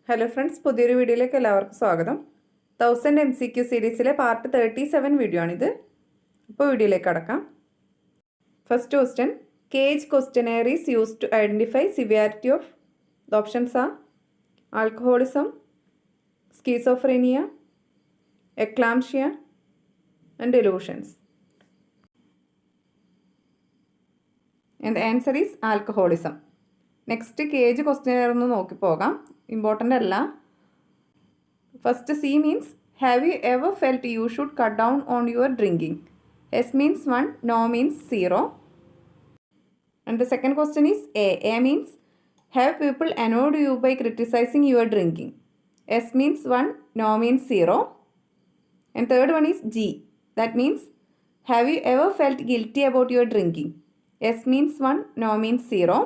Hello friends, പുതിയൊരു വീഡിയോയിലേക്ക് എല്ലാവർക്കും സ്വാഗതം. 1000 MCQ സീരീസിലെ പാർട്ട് 37 വീഡിയോ ആണിത്. അപ്പോൾ വീഡിയോയിലേക്ക് കടക്കാം. First question, Cage questionnaire is used to identify severity of the options are alcoholism, schizophrenia, eclampsia and delusions. And the answer is alcoholism. Next Cage questionnaire ഒന്ന് നോക്കി പോകാം. Important അല്ല. First C means have you ever felt you should cut down on your drinking? S means 1, no means 0. And the second question is A. A means have people annoyed you by criticizing your drinking? S means 1, no means 0. And third one is G. That means have you ever felt guilty about your drinking? S means 1, no means 0.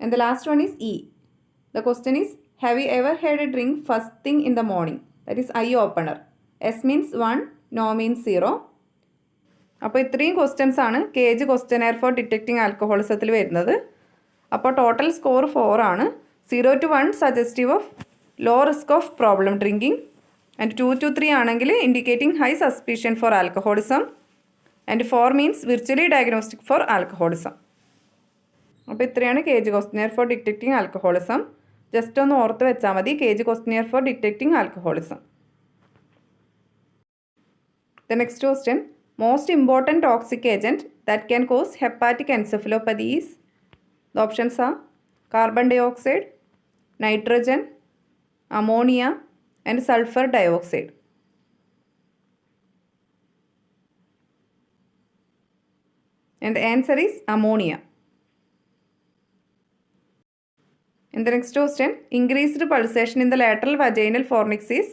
And the last one is E. The question is, have you ever had a drink first thing in the morning? That is eye opener. S means 1, no means 0. അപ്പോൾ ഇത്രയും questions ആണ് CAGE questionnaire for detecting ആൽക്കഹോളിസത്തിൽ വരുന്നത്. അപ്പോൾ total score 4 ആണ്. 0 to 1 suggestive of low risk of problem drinking and 2 to 3 ആണെങ്കിൽ indicating high suspicion for alcoholism and 4 means virtually diagnostic for alcoholism. അപ്പോൾ ഇത്രയാണ് CAGE questionnaire for detecting alcoholism. Just ഒന്ന് ഓർത്ത് വെച്ചാൽ മതി, CAGE questionnaire for detecting alcoholism. The next question, most important toxic agent that can cause hepatic encephalopathy is, the options are carbon dioxide, nitrogen, ammonia and sulfur dioxide. And the answer is ammonia. In the next question, increased pulsation in the lateral vaginal fornix is,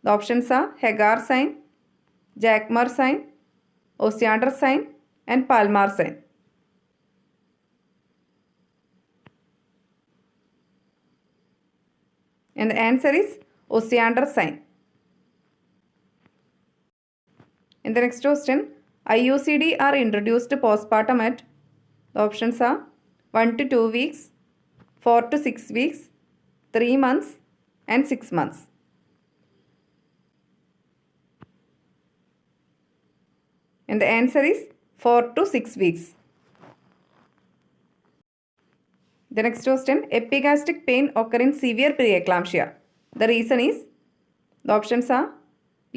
the options are Hagar sign, Jackmar sign, Osiander sign and Palmar sign. And the answer is Osiander sign. In the next question, IUCD are introduced postpartum at, the options are 1 to 2 weeks, 4 to 6 weeks, 3 months and 6 months. And the answer is 4 to 6 weeks. The next question, epigastric pain occur in severe preeclampsia. The reason is, the options are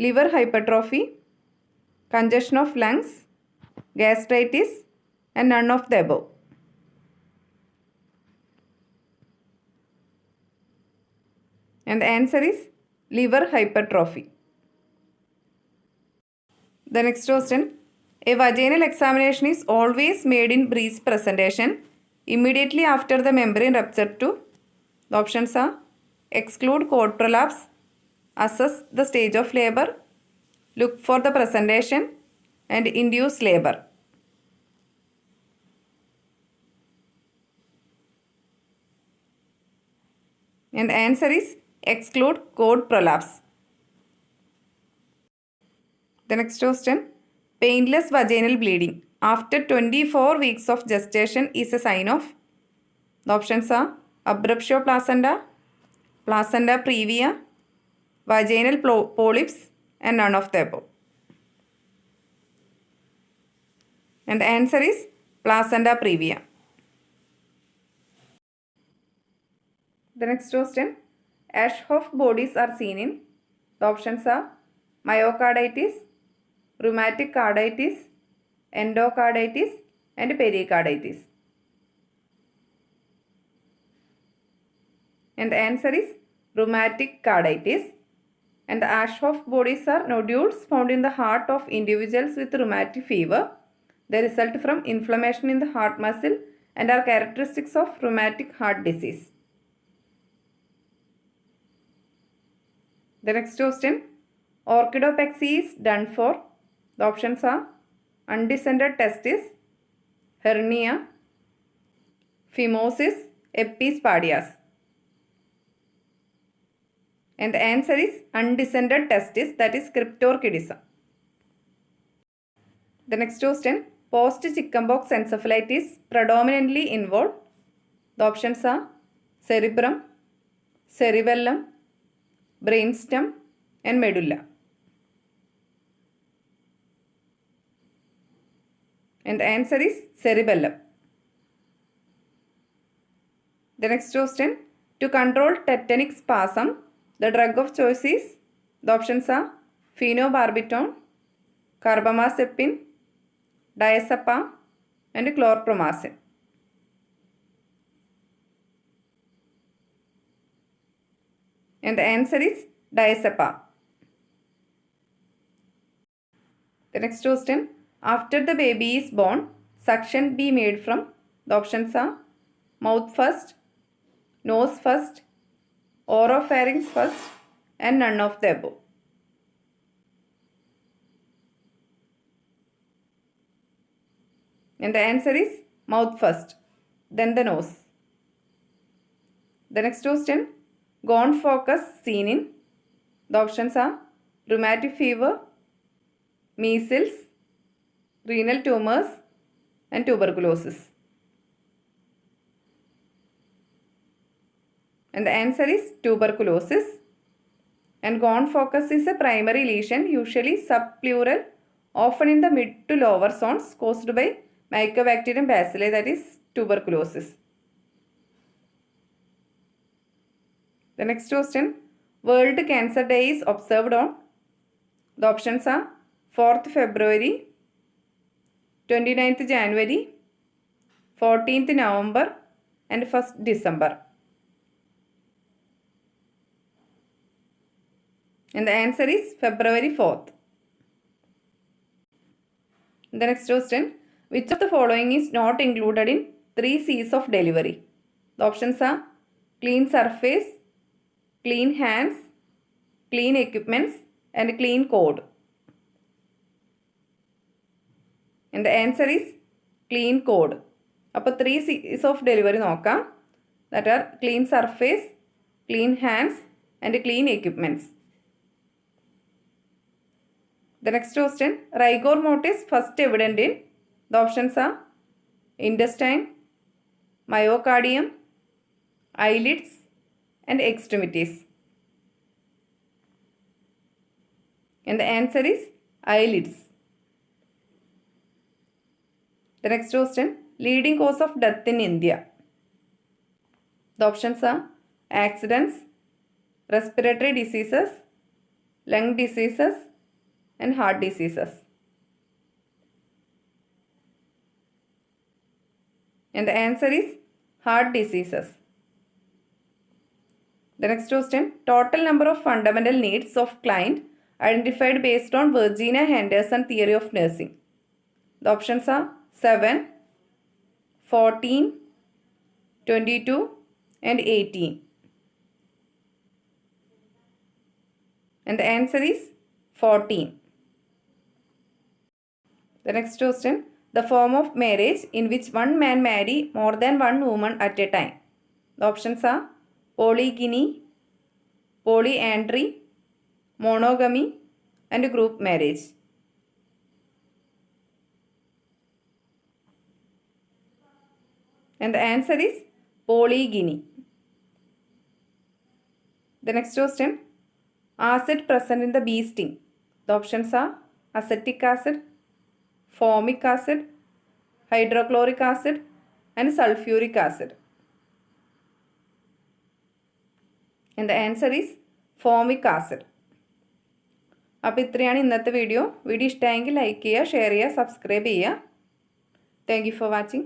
liver hypertrophy, congestion of lungs, gastritis and none of the above. And the answer is liver hypertrophy. The next question, a vaginal examination is always made in breech presentation immediately after the membrane rupture to, the options are exclude cord prolapse, assess the stage of labor, look for the presentation and induce labor. And the answer is exclude cord prolapse. The next question, painless vaginal bleeding after 24 weeks of gestation is a sign of, the options are abruptio placenta, placenta previa, vaginal polyps and none of the above. And the answer is placenta previa. The next question, Ashhoff bodies are seen in, the options are myocarditis, rheumatic carditis, endocarditis and pericarditis. And the answer is rheumatic carditis. And the Ashhoff bodies are nodules found in the heart of individuals with rheumatic fever. They result from inflammation in the heart muscle and are characteristics of rheumatic heart disease. The next question, Orchidopexy is done for, the options are undescended testis, hernia, phimosis, epispadias. And the answer is undescended testis, that is cryptorchidism. The next question, post-chickenpox encephalitis predominantly involve, the options are cerebrum, cerebellum, brainstem, and medulla. And the answer is cerebellum. The next question, to control tetanic spasm, the drug of choice is, the options are phenobarbital, carbamazepine, diazepam, and chlorpromazine. And the answer is diazepam. The next question, after the baby is born, suction be made from, the options are mouth first, nose first, oropharynx first, and none of the above. And the answer is mouth first, then the nose. The next question, Gohn focus seen in, the options are rheumatic fever, measles, renal tumors, and tuberculosis. And the answer is tuberculosis. And Gohn focus is a primary lesion, usually subpleural, often in the mid to lower zones, caused by Mycobacterium bacilli, that is tuberculosis. The next question, World Cancer Day is observed on, the options are 4th February, 29th January, 14th November, and 1st December. And the answer is February 4th. The next question, which of the following is not included in 3 C's of delivery? The options are clean surface, clean hands, clean equipments, and clean code. And the answer is clean code. അപ്പോൾ 3 C's of delivery നോക്കാം. That are clean surface, clean hands, and clean equipments. The next question, rigor mortis first evident in, the options are intestine, myocardium, eyelids, and extremities. And the answer is eyelids. The next question, leading cause of death in India. The options are accidents, respiratory diseases, lung diseases, and heart diseases. And the answer is heart diseases. The next question, total number of fundamental needs of client identified based on Virginia Handersons theory of nursing. The options are 7, 14, 22, and 18. And the answer is 14. The next question, the form of marriage in which one man marry more than one woman at a time. The options are polygyny, polyandry, monogamy, and group marriage. And the answer is polygyny. The next question, acid present in the bee sting. The options are acetic acid, formic acid, hydrochloric acid, and sulfuric acid. And the answer is formic acid. അപ്പോൾ ഇത്രയാണ് ഇന്നത്തെ video. Video ഇഷ്ടമായെങ്കിൽ like ചെയ്യുക, share ചെയ്യുക, subscribe ചെയ്യുക. Thank you for watching.